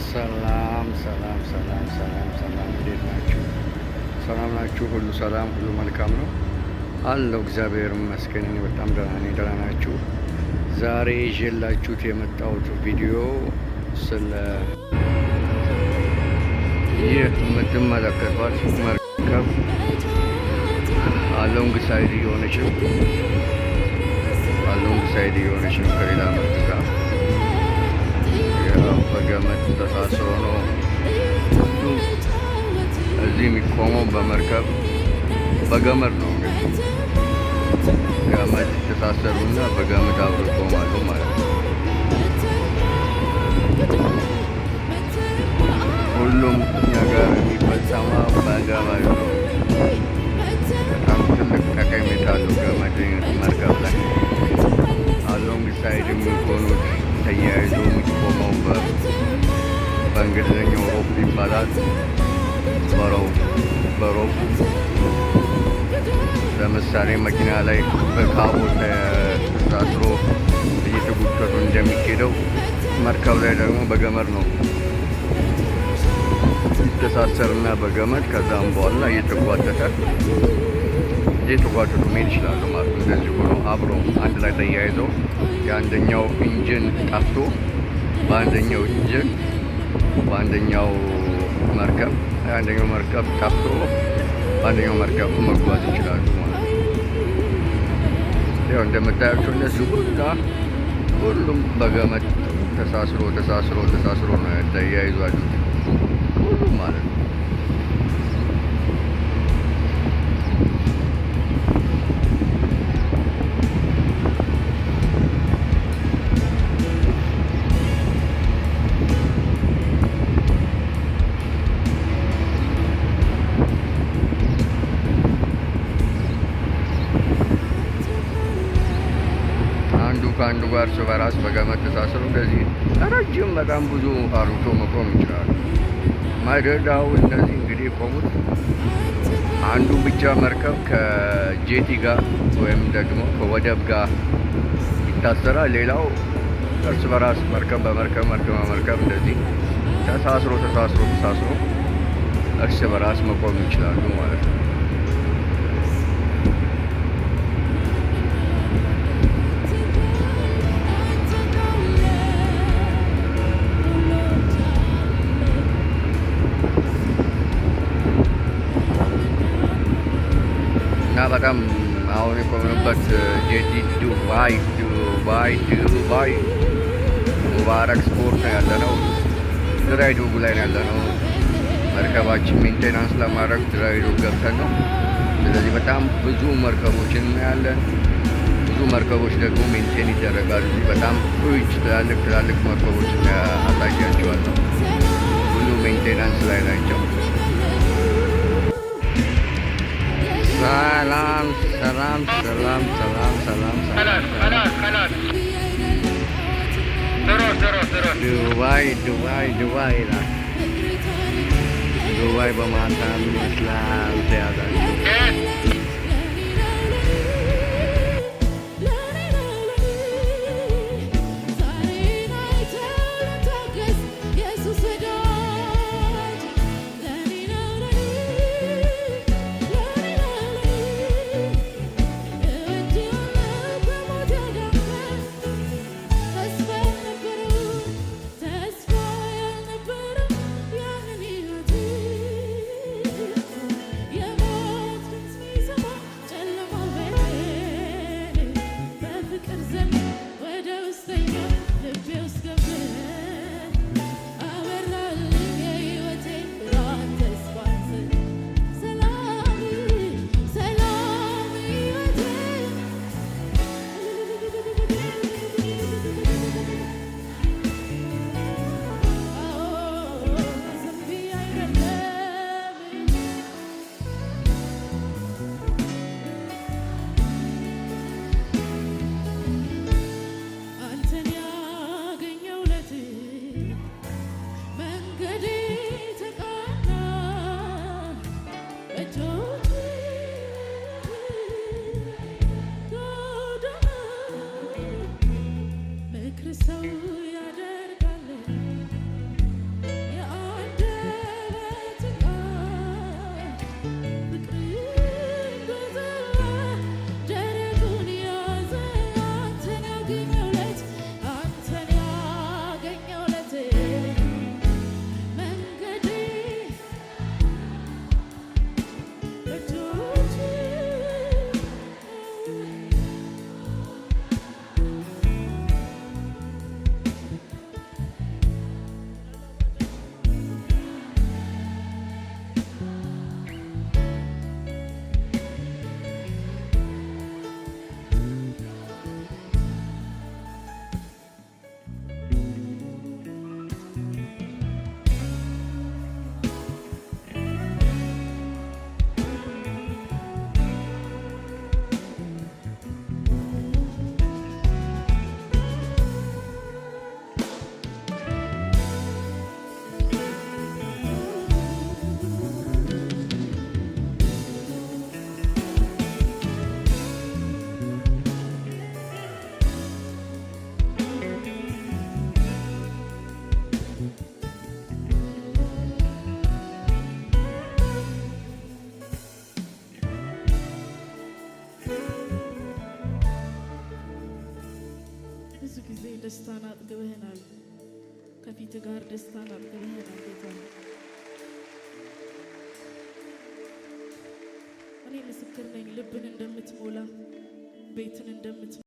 ሰላም ሰላም ሰላም ሰላም ሰላም፣ እንዴት ናችሁ? ሰላም ናችሁ? ሁሉ ሰላም፣ ሁሉ መልካም ነው አለው። እግዚአብሔር ይመስገን እኔ በጣም ደህና ነኝ። ደህና ናችሁ? ዛሬ ይዤላችሁት የመጣሁት ቪዲዮ ስለ ይህ የምትመለከቷት መርከብ ሎንግ ሳይድ እየሆነች ነው። ሎንግ ሳይድ እየሆነች ነው ከሌላ መርከብ ጋር በገመድ ተሳስሮ ነው። እዚህ የሚቆመው በመርከብ በገመድ ነው። እንግዲህ ገመድ ተሳሰሩና በገመድ አብሮ ይቆማሉ ማለት ነው። ሁሉም እኛ ጋር የሚፈጸመው በገመድ ነው። በጣም ትልቅ ጠቀሜታ አለው ገመድ መርከብ ላይ። ሎንግ ሳይድ የሚሆኑት ተያይዞ የሚቆመው በእንግሊዝኛው ሮፕ ይባላል። በሮፕ ለምሳሌ መኪና ላይ በካቦት ተሳስሮ እየተጎተቱ እንደሚሄደው መርከብ ላይ ደግሞ በገመድ ነው ይተሳሰርና በገመድ ከዛም በኋላ እየተጓተቱ መሄድ ይችላሉ ማለት ነው። እንደዚህ ሆኖ አብሮ አንድ ላይ ተያይዘው የአንደኛው ኢንጂን ጠፍቶ በአንደኛው ኢንጂን በአንደኛው መርከብ ጠፍቶ በአንደኛው መርከብ መጓዝ ይችላሉ ማለት ነው። ያው እንደምታያቸው እነዚህ ሁሉም በገመድ ተሳስሮ ነው ተያይዟል ሁሉም ማለት ነው። ከአንዱ ጋር እርስ በራስ በገመድ ተሳስሮ እንደዚህ ረጅም በጣም ብዙ አርቶ መቆም ይችላሉ። መደዳው እነዚህ እንግዲህ የቆሙት አንዱ ብቻ መርከብ ከጄቲ ጋር ወይም ደግሞ ከወደብ ጋር ይታሰራል። ሌላው እርስ በራስ መርከብ በመርከብ እንደዚህ ተሳስሮ እርስ በራስ መቆም ይችላሉ ማለት ነው። በጣም አሁን የቆምንበት ጄቲ ዱባይ ሙባረክ ስፖርት ነው ያለነው። ድራይዶግ ላይ ነው ያለነው። መርከባችን ሜንቴናንስ ለማድረግ ድራይዶግ ገብተን ነው። ስለዚህ በጣም ብዙ መርከቦችን እናያለን። ብዙ መርከቦች ደግሞ ሜንቴን ይደረጋሉ። በጣም ትላልቅ መርከቦችን አሳያቸዋለሁ። ሁሉ ሜንቴናንስ ላይ ናቸው። ሰላም ዱባይ ይላል። ዱባይ በማታ ምን ይመስላል ተያዛችሁ? ደስታን አጥግበህናል። ከፊት ጋር ደስታን አጥግበህናል ጌታ። እኔ ምስክር ነኝ ልብን እንደምትሞላ ቤትን እንደምትሞላ